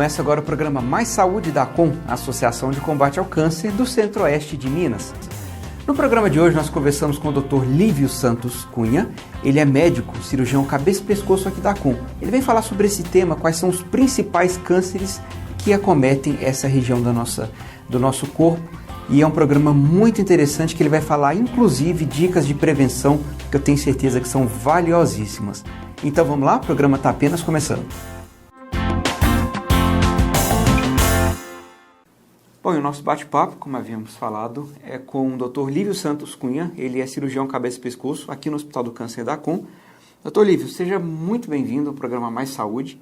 Começa agora o programa Mais Saúde da ACOM, Associação de Combate ao Câncer do Centro-Oeste de Minas. No programa de hoje nós conversamos com o Dr. Lívio Santos Cunha. Ele é médico, cirurgião cabeça e pescoço aqui da ACOM. Ele vem falar sobre esse tema, quais são os principais cânceres que acometem essa região do nosso corpo. E é um programa muito interessante que ele vai falar, inclusive, dicas de prevenção que eu tenho certeza que são valiosíssimas. Então vamos lá, o programa está apenas começando. Bom, e o nosso bate-papo, como havíamos falado, é com o Dr. Lívio Santos Cunha. Ele é cirurgião cabeça e pescoço aqui no Hospital do Câncer da ACOM. Dr. Lívio, seja muito bem-vindo ao programa Mais Saúde.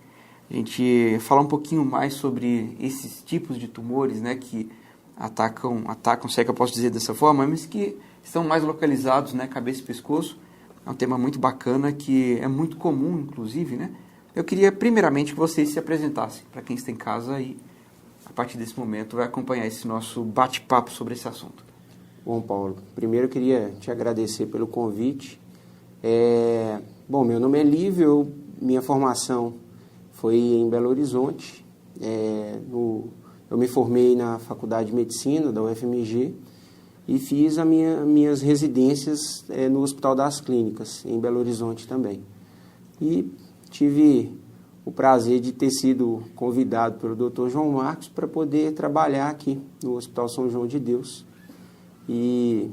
A gente falar um pouquinho mais sobre esses tipos de tumores, né, que atacam, se é que eu posso dizer dessa forma, mas que estão mais localizados, né, cabeça e pescoço. É um tema muito bacana, que é muito comum, inclusive, né. Eu queria, primeiramente, que vocês se apresentassem para quem está em casa e, a partir desse momento, vai acompanhar esse nosso bate-papo sobre esse assunto. Bom, Paulo, primeiro eu queria te agradecer pelo convite. Bom, meu nome é Lívio, minha formação foi em Belo Horizonte. Eu me formei na Faculdade de Medicina da UFMG e fiz as minhas residências no Hospital das Clínicas, em Belo Horizonte também. E tive o prazer de ter sido convidado pelo Dr. João Marcos para poder trabalhar aqui no Hospital São João de Deus. E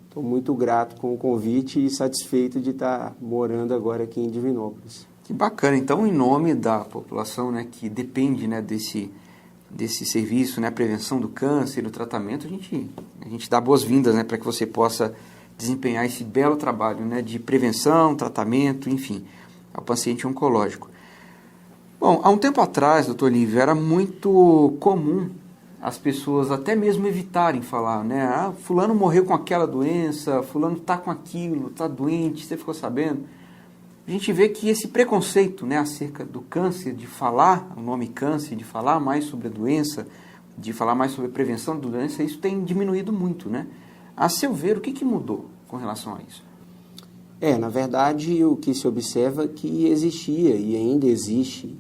estou muito grato com o convite e satisfeito de estar morando agora aqui em Divinópolis. Que bacana. Então, em nome da população, né, que depende, né, desse serviço, né, a prevenção do câncer, o tratamento, a gente dá boas-vindas, né, para que você possa desempenhar esse belo trabalho, né, de prevenção, tratamento, enfim, ao paciente oncológico. Bom, há um tempo atrás, doutor Lívio, era muito comum as pessoas até mesmo evitarem falar, né, fulano morreu com aquela doença, fulano está com aquilo, está doente, você ficou sabendo? A gente vê que esse preconceito, né, acerca do câncer, de falar o nome câncer, de falar mais sobre a doença, de falar mais sobre a prevenção da doença, isso tem diminuído muito, né? A seu ver, o que mudou com relação a isso? Na verdade, o que se observa é que existia e ainda existe,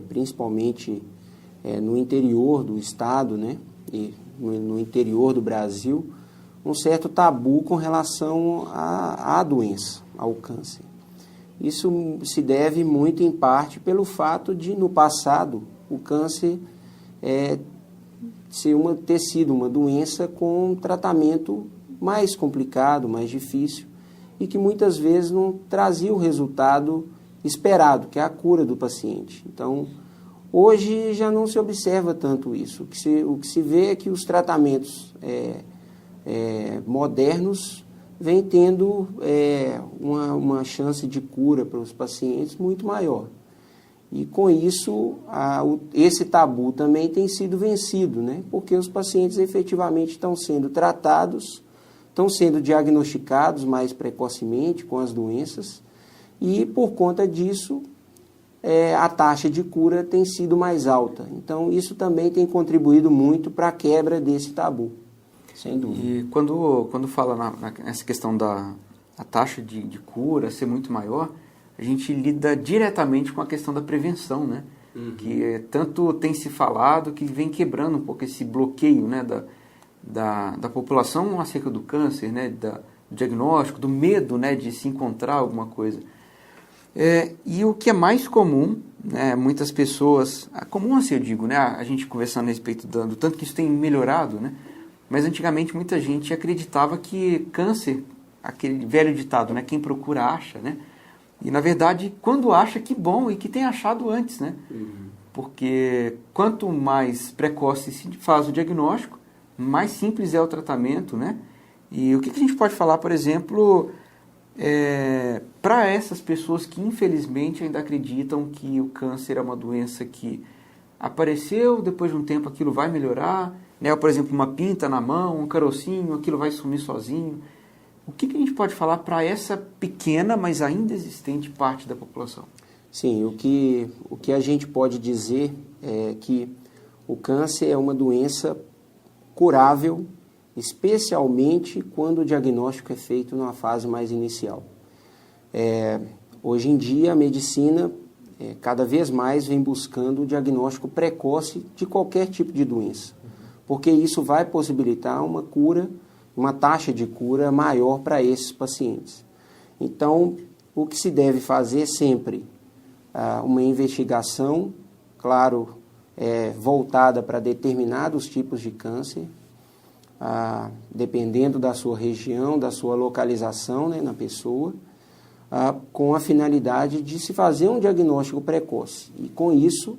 principalmente no interior do estado, né, e no interior do Brasil, um certo tabu com relação à doença, ao câncer. Isso se deve muito em parte pelo fato de, no passado, o câncer ter sido uma doença com um tratamento mais complicado, mais difícil, e que muitas vezes não trazia o resultado esperado, que é a cura do paciente. Então, hoje já não se observa tanto isso. O que se vê é que os tratamentos modernos vem tendo uma chance de cura para os pacientes muito maior. E com isso, esse tabu também tem sido vencido, né? Porque os pacientes efetivamente estão sendo tratados, estão sendo diagnosticados mais precocemente com as doenças e, por conta disso, a taxa de cura tem sido mais alta. Então, isso também tem contribuído muito para a quebra desse tabu. Sem dúvida. E quando fala nessa questão da taxa de cura ser muito maior, a gente lida diretamente com a questão da prevenção, né? Uhum. Que tanto tem se falado que vem quebrando um pouco esse bloqueio, né, da população acerca do câncer, né, do diagnóstico, do medo, né, de se encontrar alguma coisa. E o que é mais comum, né, muitas pessoas, comum assim eu digo, né, a gente conversando a respeito do tanto que isso tem melhorado, né? Mas antigamente muita gente acreditava que câncer, aquele velho ditado, né? Quem procura acha, né? E na verdade, quando acha, que bom, e que tem achado antes, né? Uhum. Porque quanto mais precoce se faz o diagnóstico, mais simples é o tratamento, né? E o que a gente pode falar, por exemplo, para essas pessoas que infelizmente ainda acreditam que o câncer é uma doença que apareceu, depois de um tempo aquilo vai melhorar, né? Ou, por exemplo, uma pinta na mão, um carocinho, aquilo vai sumir sozinho. O que a gente pode falar para essa pequena, mas ainda existente parte da população? Sim, o que a gente pode dizer é que o câncer é uma doença curável, especialmente quando o diagnóstico é feito numa fase mais inicial. Hoje em dia, a medicina cada vez mais vem buscando o diagnóstico precoce de qualquer tipo de doença, porque isso vai possibilitar uma cura, uma taxa de cura maior para esses pacientes. Então, o que se deve fazer é sempre uma investigação, claro, voltada para determinados tipos de câncer, dependendo da sua região, da sua localização, né, na pessoa, com a finalidade de se fazer um diagnóstico precoce. E com isso,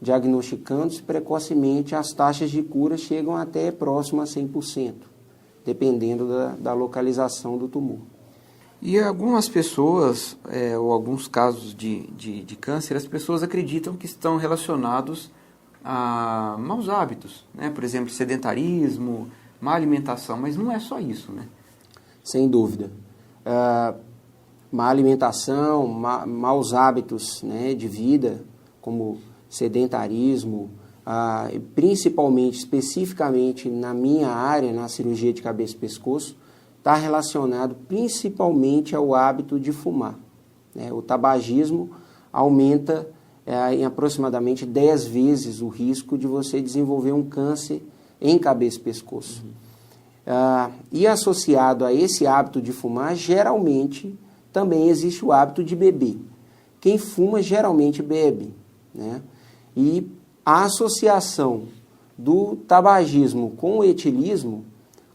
diagnosticando-se precocemente, as taxas de cura chegam até próximo a 100%, dependendo da localização do tumor. E algumas pessoas, ou alguns casos de câncer, as pessoas acreditam que estão relacionados a maus hábitos, né? Por exemplo, sedentarismo, má alimentação, mas não é só isso, né? Sem dúvida. Má alimentação, maus hábitos, né, de vida, como sedentarismo, principalmente, especificamente na minha área, na cirurgia de cabeça e pescoço, está relacionado principalmente ao hábito de fumar, né? O tabagismo aumenta em aproximadamente 10 vezes o risco de você desenvolver um câncer em cabeça e pescoço. E associado a esse hábito de fumar, geralmente também existe o hábito de beber. Quem fuma geralmente bebe, né? E a associação do tabagismo com o etilismo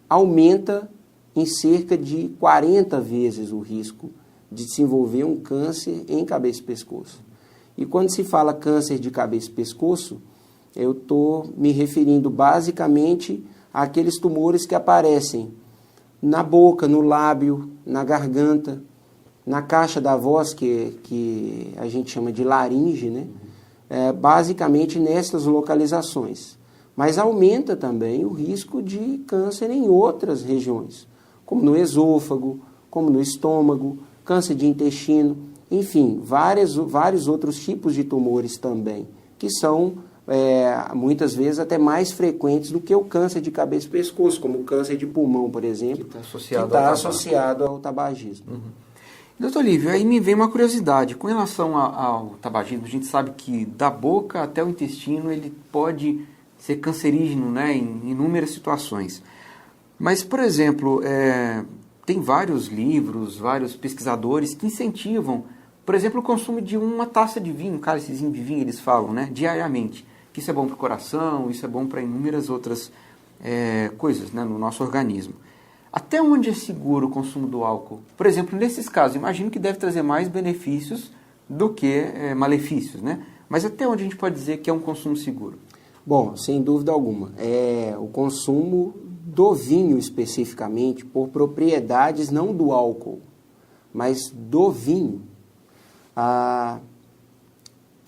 aumenta em cerca de 40 vezes o risco de desenvolver um câncer em cabeça e pescoço. E quando se fala câncer de cabeça e pescoço, eu estou me referindo basicamente àqueles tumores que aparecem na boca, no lábio, na garganta, na caixa da voz, que a gente chama de laringe, né? Basicamente nessas localizações. Mas aumenta também o risco de câncer em outras regiões, como no esôfago, como no estômago, câncer de intestino, enfim, vários outros tipos de tumores também, que são muitas vezes até mais frequentes do que o câncer de cabeça e pescoço, como o câncer de pulmão, por exemplo, que está associado ao tabagismo. Uhum. Doutor Lívio, aí me vem uma curiosidade. Com relação ao tabagismo, a gente sabe que da boca até o intestino ele pode ser cancerígeno, né, em inúmeras situações. Mas, por exemplo, tem vários livros, vários pesquisadores que incentivam, por exemplo, o consumo de uma taça de vinho, um cálicezinho de vinho, eles falam, né, diariamente. Que isso é bom para o coração, isso é bom para inúmeras outras coisas, né, no nosso organismo. Até onde é seguro o consumo do álcool? Por exemplo, nesses casos, imagino que deve trazer mais benefícios do que malefícios, né? Mas até onde a gente pode dizer que é um consumo seguro? Bom, sem dúvida alguma. O consumo do vinho especificamente, por propriedades não do álcool, mas do vinho, está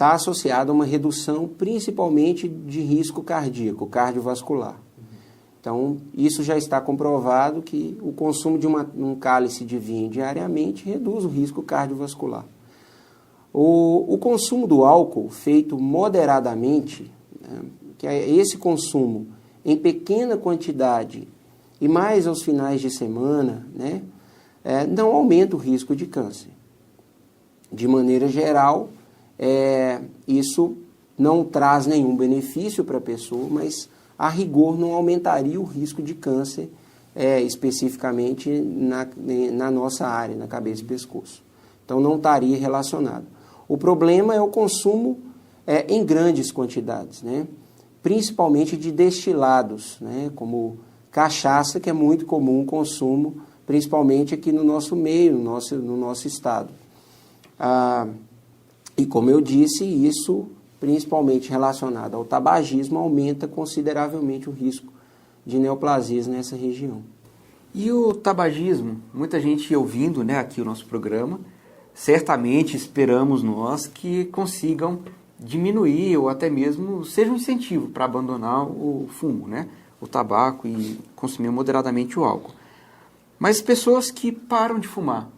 associado a uma redução principalmente de risco cardíaco, cardiovascular. Então, isso já está comprovado que o consumo de um cálice de vinho diariamente reduz o risco cardiovascular. O consumo do álcool feito moderadamente, né, que é esse consumo em pequena quantidade e mais aos finais de semana, né, não aumenta o risco de câncer. De maneira geral, isso não traz nenhum benefício para a pessoa, mas a rigor não aumentaria o risco de câncer, especificamente na nossa área, na cabeça e pescoço. Então não estaria relacionado. O problema é o consumo em grandes quantidades, né? Principalmente de destilados, né? Como cachaça, que é muito comum o consumo, principalmente aqui no nosso meio, no nosso estado. E como eu disse, isso, principalmente relacionado ao tabagismo, aumenta consideravelmente o risco de neoplasias nessa região. E o tabagismo, muita gente ouvindo, né, aqui o nosso programa, certamente esperamos nós que consigam diminuir ou até mesmo seja um incentivo para abandonar o fumo, né, o tabaco e consumir moderadamente o álcool. Mas pessoas que param de fumar,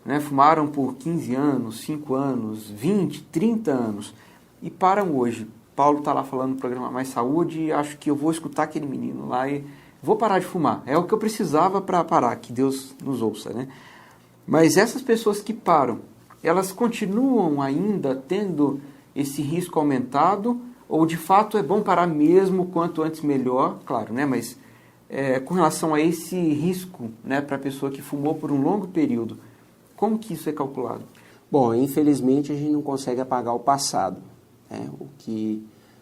né, fumaram por 15 anos, 5 anos, 20, 30 anos, e param hoje. Paulo está lá falando no programa Mais Saúde e acho que eu vou escutar aquele menino lá e vou parar de fumar. É o que eu precisava para parar, que Deus nos ouça, né? Mas essas pessoas que param, elas continuam ainda tendo esse risco aumentado, ou de fato é bom parar mesmo, quanto antes melhor, claro, né? Mas com relação a esse risco, né, para a pessoa que fumou por um longo período, como que isso é calculado? Bom, infelizmente a gente não consegue apagar o passado, né?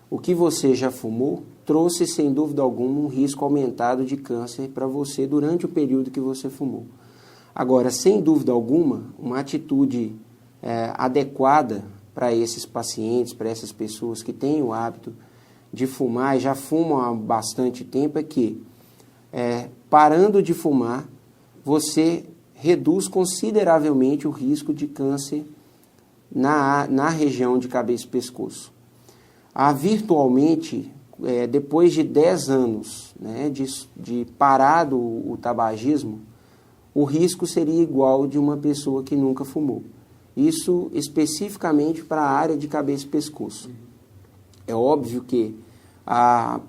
O que você já fumou trouxe, sem dúvida alguma, um risco aumentado de câncer para você durante o período que você fumou. Agora, sem dúvida alguma, uma atitude adequada para esses pacientes, para essas pessoas que têm o hábito de fumar e já fumam há bastante tempo, é que, parando de fumar, você reduz consideravelmente o risco de câncer na região de cabeça e pescoço. Virtualmente, depois de 10 anos, né, de parado o tabagismo, o risco seria igual de uma pessoa que nunca fumou. Isso especificamente para a área de cabeça e pescoço. É óbvio que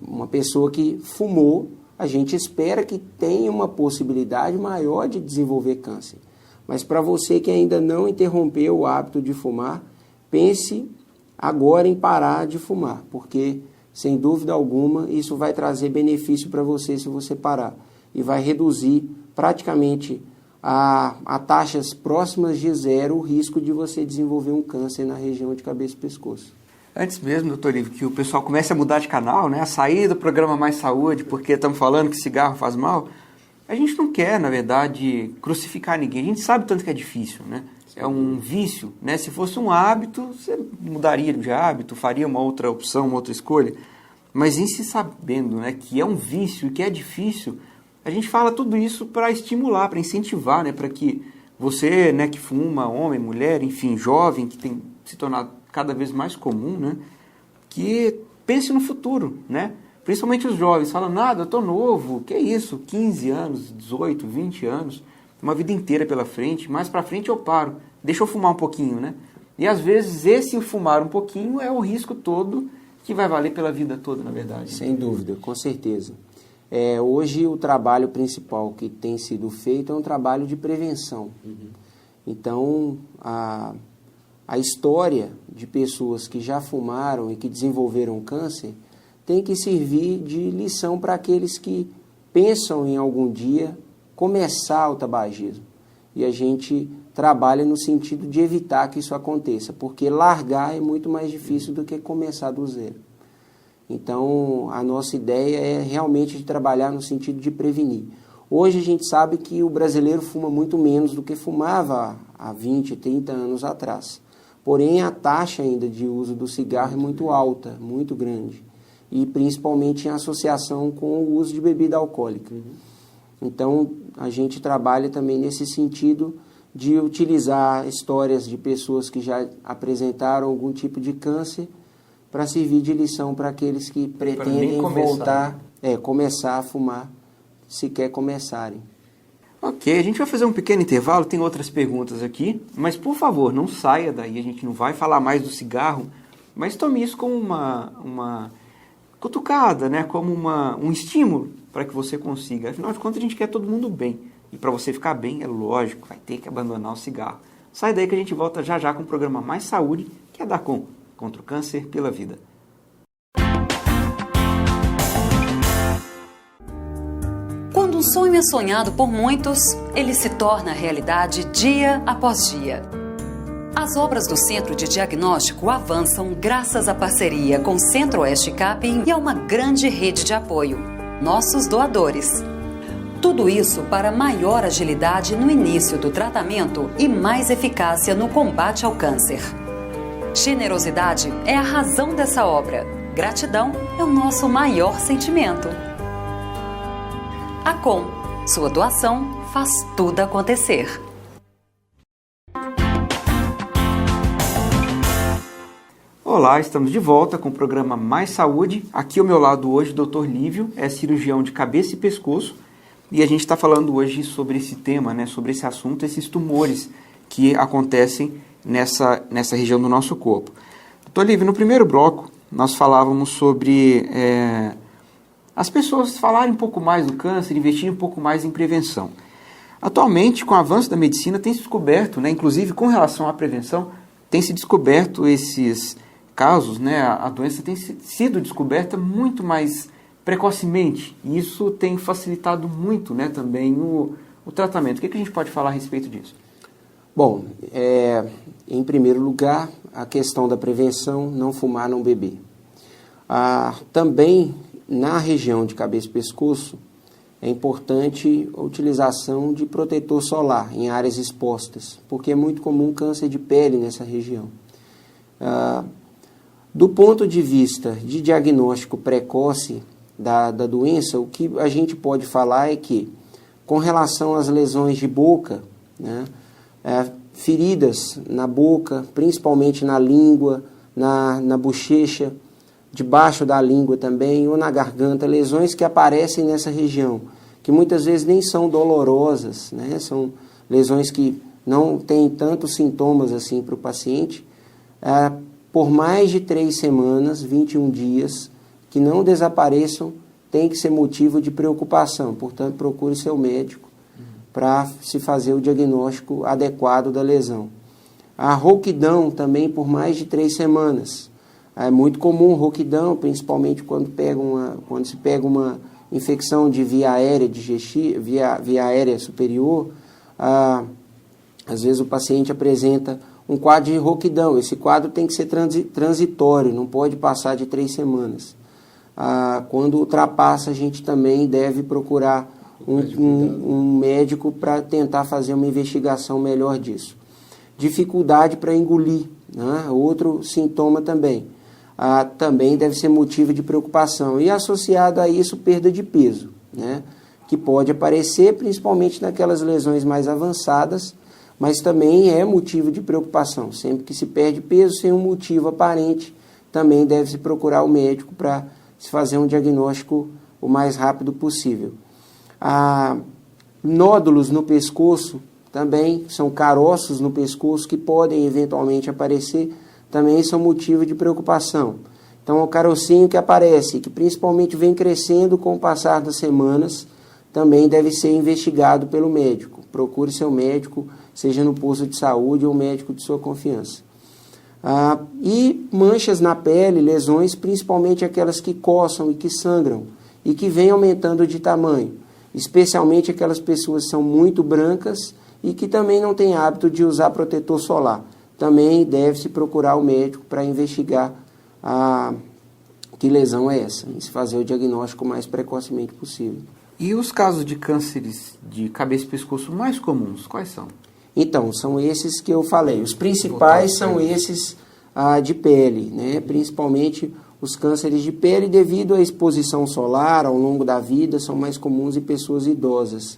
uma pessoa que fumou, a gente espera que tenha uma possibilidade maior de desenvolver câncer. Mas para você que ainda não interrompeu o hábito de fumar, pense agora em parar de fumar, porque, sem dúvida alguma, isso vai trazer benefício para você se você parar. E vai reduzir praticamente a taxas próximas de zero o risco de você desenvolver um câncer na região de cabeça e pescoço. Antes mesmo, doutor Lívio, que o pessoal comece a mudar de canal, né, a sair do programa Mais Saúde, porque estamos falando que cigarro faz mal, a gente não quer, na verdade, crucificar ninguém. A gente sabe tanto que é difícil, né? É um vício, né? Se fosse um hábito, você mudaria de hábito, faria uma outra opção, uma outra escolha. Mas em se sabendo, né, que é um vício e que é difícil, a gente fala tudo isso para estimular, para incentivar, né, para que você, né, que fuma, homem, mulher, enfim, jovem, que tem se tornado cada vez mais comum, né, que pense no futuro, né? Principalmente os jovens falam, nada, eu estou novo, que é isso, 15 anos, 18, 20 anos, uma vida inteira pela frente, mais para frente eu paro, deixa eu fumar um pouquinho, né? E às vezes esse fumar um pouquinho é o risco todo que vai valer pela vida toda, na verdade. Sem dúvida, com certeza. Hoje o trabalho principal que tem sido feito é um trabalho de prevenção. Então, a história de pessoas que já fumaram e que desenvolveram câncer tem que servir de lição para aqueles que pensam em algum dia começar o tabagismo. E a gente trabalha no sentido de evitar que isso aconteça, porque largar é muito mais difícil do que começar do zero. Então, a nossa ideia é realmente de trabalhar no sentido de prevenir. Hoje a gente sabe que o brasileiro fuma muito menos do que fumava há 20, 30 anos atrás. Porém, a taxa ainda de uso do cigarro é muito alta, muito grande. E principalmente em associação com o uso de bebida alcoólica. Então, a gente trabalha também nesse sentido de utilizar histórias de pessoas que já apresentaram algum tipo de câncer para servir de lição para aqueles que pretendem começar a fumar, se quer começarem. Ok, a gente vai fazer um pequeno intervalo, tem outras perguntas aqui, mas por favor, não saia daí, a gente não vai falar mais do cigarro, mas tome isso como uma cutucada, né? Como um estímulo para que você consiga. Afinal de contas, a gente quer todo mundo bem. E para você ficar bem, é lógico, vai ter que abandonar o cigarro. Sai daí que a gente volta já já com o programa Mais Saúde, que é da Com, contra o câncer pela vida. Quando um sonho é sonhado por muitos, ele se torna realidade dia após dia. As obras do Centro de Diagnóstico avançam graças à parceria com o Centro-Oeste Capim e a uma grande rede de apoio, nossos doadores. Tudo isso para maior agilidade no início do tratamento e mais eficácia no combate ao câncer. Generosidade é a razão dessa obra. Gratidão é o nosso maior sentimento. A Com, sua doação faz tudo acontecer. Olá, estamos de volta com o programa Mais Saúde. Aqui ao meu lado hoje o Dr. Lívio, é cirurgião de cabeça e pescoço, e a gente está falando hoje sobre esse tema, né, sobre esse assunto, esses tumores que acontecem nessa região do nosso corpo. Dr. Lívio, no primeiro bloco nós falávamos sobre as pessoas falarem um pouco mais do câncer, investirem um pouco mais em prevenção. Atualmente, com o avanço da medicina, tem se descoberto, né, inclusive com relação à prevenção, tem se descoberto esses casos, né, a doença tem sido descoberta muito mais precocemente, e isso tem facilitado muito, né, também o tratamento. O que a gente pode falar a respeito disso? Bom, em primeiro lugar, a questão da prevenção, não fumar, não beber. Também, na região de cabeça e pescoço, é importante a utilização de protetor solar em áreas expostas, porque é muito comum câncer de pele nessa região. Do ponto de vista de diagnóstico precoce da doença, o que a gente pode falar é que, com relação às lesões de boca, né, feridas na boca, principalmente na língua, na bochecha, debaixo da língua também, ou na garganta, lesões que aparecem nessa região, que muitas vezes nem são dolorosas, né? São lesões que não têm tantos sintomas assim para o paciente, por mais de 3 semanas, 21 dias, que não desapareçam, tem que ser motivo de preocupação. Portanto, procure seu médico para se fazer o diagnóstico adequado da lesão. A rouquidão também por mais de 3 semanas. É muito comum rouquidão, principalmente quando se pega uma infecção de via aérea via aérea superior. Às vezes o paciente apresenta um quadro de rouquidão. Esse quadro tem que ser transitório, não pode passar de 3 semanas. Quando ultrapassa, a gente também deve procurar um médico para tentar fazer uma investigação melhor disso. Dificuldade para engolir, né? Outro sintoma também. Também deve ser motivo de preocupação. E associado a isso, perda de peso, né? Que pode aparecer principalmente naquelas lesões mais avançadas, mas também é motivo de preocupação. Sempre que se perde peso sem um motivo aparente, também deve-se procurar o médico para se fazer um diagnóstico o mais rápido possível. Nódulos no pescoço também, são caroços no pescoço que podem eventualmente aparecer, também são motivo de preocupação. Então, o carocinho que aparece, que principalmente vem crescendo com o passar das semanas, também deve ser investigado pelo médico. Procure seu médico, seja no posto de saúde ou médico de sua confiança. E manchas na pele, lesões, principalmente aquelas que coçam e que sangram e que vêm aumentando de tamanho, especialmente aquelas pessoas que são muito brancas e que também não têm hábito de usar protetor solar. Também deve-se procurar o médico para investigar que lesão é essa, e se fazer o diagnóstico o mais precocemente possível. E os casos de cânceres de cabeça e pescoço mais comuns, quais são? Então, são esses que eu falei. Os principais são esses de pele, né? Principalmente os cânceres de pele devido à exposição solar ao longo da vida, são mais comuns em pessoas idosas.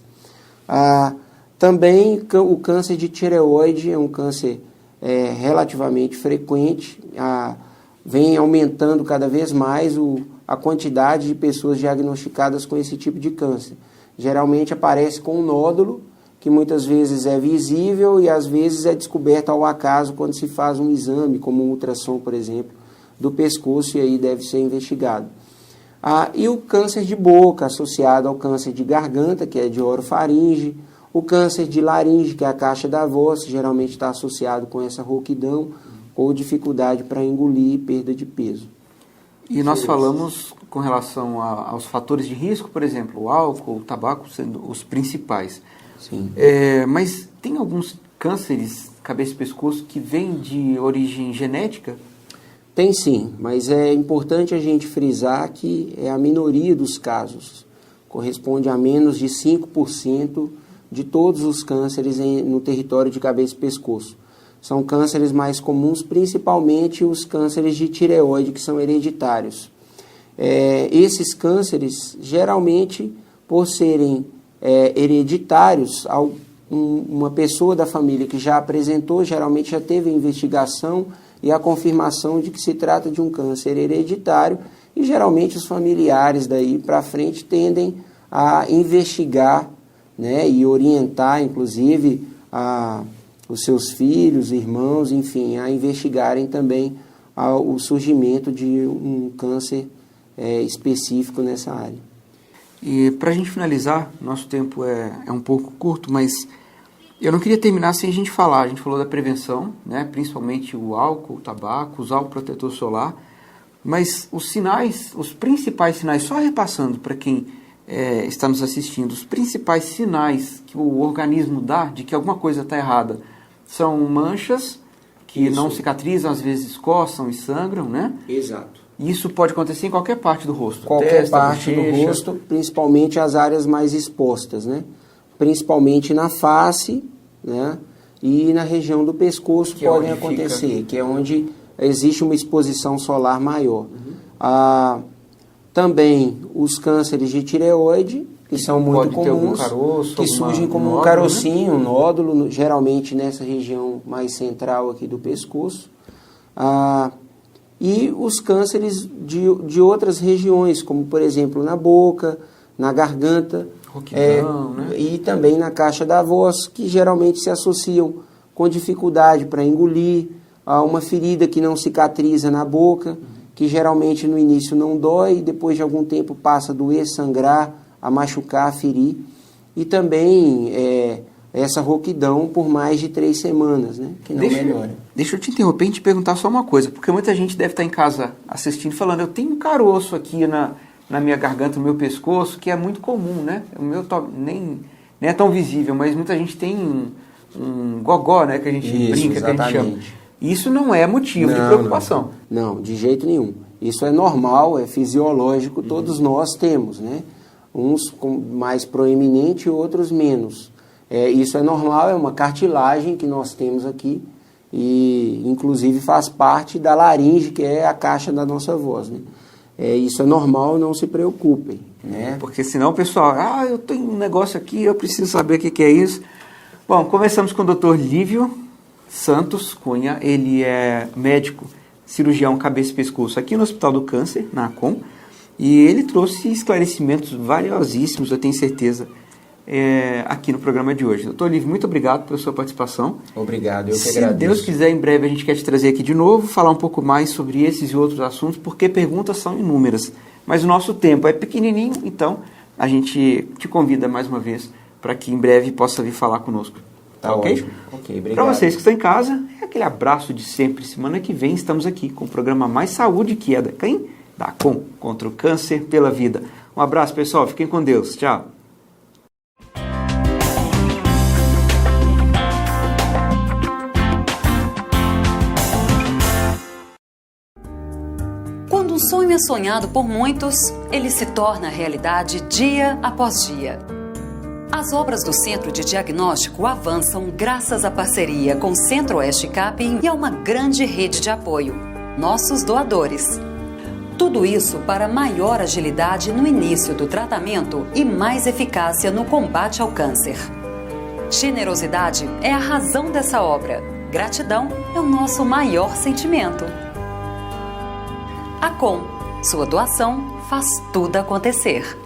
Também o câncer de tireoide é um câncer relativamente frequente, vem aumentando cada vez mais a quantidade de pessoas diagnosticadas com esse tipo de câncer. Geralmente aparece com um nódulo, que muitas vezes é visível e às vezes é descoberto ao acaso quando se faz um exame, como um ultrassom, por exemplo, do pescoço, e aí deve ser investigado. E o câncer de boca, associado ao câncer de garganta, que é de orofaringe, o câncer de laringe, que é a caixa da voz, geralmente está associado com essa rouquidão ou dificuldade para engolir e perda de peso. E nós falamos com relação aos fatores de risco, por exemplo, o álcool, o tabaco sendo os principais. Sim. Mas tem alguns cânceres, cabeça e pescoço, que vêm de origem genética? Tem sim, mas é importante a gente frisar que é a minoria dos casos. Corresponde a menos de 5% de todos os cânceres no território de cabeça e pescoço. São cânceres mais comuns, principalmente os cânceres de tireoide, que são hereditários. Esses cânceres, geralmente, por serem hereditários, uma pessoa da família que já apresentou, geralmente já teve a investigação e a confirmação de que se trata de um câncer hereditário, e geralmente os familiares daí para frente tendem a investigar, né, e orientar, inclusive, os seus filhos, irmãos, enfim, a investigarem também o surgimento de um câncer específico nessa área. E para a gente finalizar, nosso tempo é um pouco curto, mas eu não queria terminar sem a gente falar. A gente falou da prevenção, né? Principalmente o álcool, o tabaco, usar o protetor solar, mas os sinais, os principais sinais, só repassando para quem está nos assistindo, os principais sinais que o organismo dá de que alguma coisa está errada são manchas que não cicatrizam, às vezes coçam e sangram, né? Exato. Isso pode acontecer em qualquer parte do rosto. Qualquer testa, parte do bochecha. rosto, principalmente as áreas mais expostas, né? Principalmente na face, né? E na região do pescoço Que é podem onde acontecer, fica... que é onde existe uma exposição solar maior. Também os cânceres de tireoide, que são muito comuns, caroço, que surgem como nódulo, um carocinho, né? um nódulo, geralmente nessa região mais central aqui do pescoço. E os cânceres de outras regiões, como por exemplo na boca, na garganta, Roquidão, né? e também na caixa da voz, que geralmente se associam com dificuldade para engolir, a uma ferida que não cicatriza na boca, que geralmente no início não dói, depois de algum tempo passa a doer, sangrar, a machucar, a ferir. E também essa rouquidão por mais de 3 semanas, né? Que não melhora. Deixa eu te interromper e te perguntar só uma coisa, porque muita gente deve estar em casa assistindo falando, eu tenho um caroço aqui na minha garganta, no meu pescoço, que é muito comum, né? O meu nem é tão visível, mas muita gente tem um gogó, né? Que a gente brinca, exatamente. que a gente chama. Isso não é motivo de preocupação. Não, de jeito nenhum. Isso é normal, é fisiológico, todos nós temos, né? Uns mais proeminente e outros menos. Isso é normal, é uma cartilagem que nós temos aqui e inclusive faz parte da laringe, que é a caixa da nossa voz, né? Isso é normal, não se preocupem, né? Porque senão o pessoal, eu tenho um negócio aqui, eu preciso saber o que é isso. Bom, começamos com o Dr. Lívio Santos Cunha, ele é médico, cirurgião cabeça e pescoço aqui no Hospital do Câncer, na ACOM, e ele trouxe esclarecimentos valiosíssimos, eu tenho certeza, aqui no programa de hoje. Doutor Lívio, muito obrigado pela sua participação. Obrigado, eu que Se agradeço. Deus quiser, em breve a gente quer te trazer aqui de novo, falar um pouco mais sobre esses e outros assuntos, porque perguntas são inúmeras. Mas o nosso tempo é pequenininho, então a gente te convida mais uma vez para que em breve possa vir falar conosco. Tá ok? ótimo. Ok, obrigado. Para vocês que estão em casa, é aquele abraço de sempre. Semana que vem estamos aqui com o programa Mais Saúde, que é da quem? Da ACOM, contra o câncer pela vida. Um abraço, pessoal. Fiquem com Deus. Tchau. Quando um sonho é sonhado por muitos, ele se torna realidade dia após dia. As obras do Centro de Diagnóstico avançam graças à parceria com o Centro-Oeste Capim e a uma grande rede de apoio, nossos doadores. Tudo isso para maior agilidade no início do tratamento e mais eficácia no combate ao câncer. Generosidade é a razão dessa obra. Gratidão é o nosso maior sentimento. ACOM, sua doação faz tudo acontecer.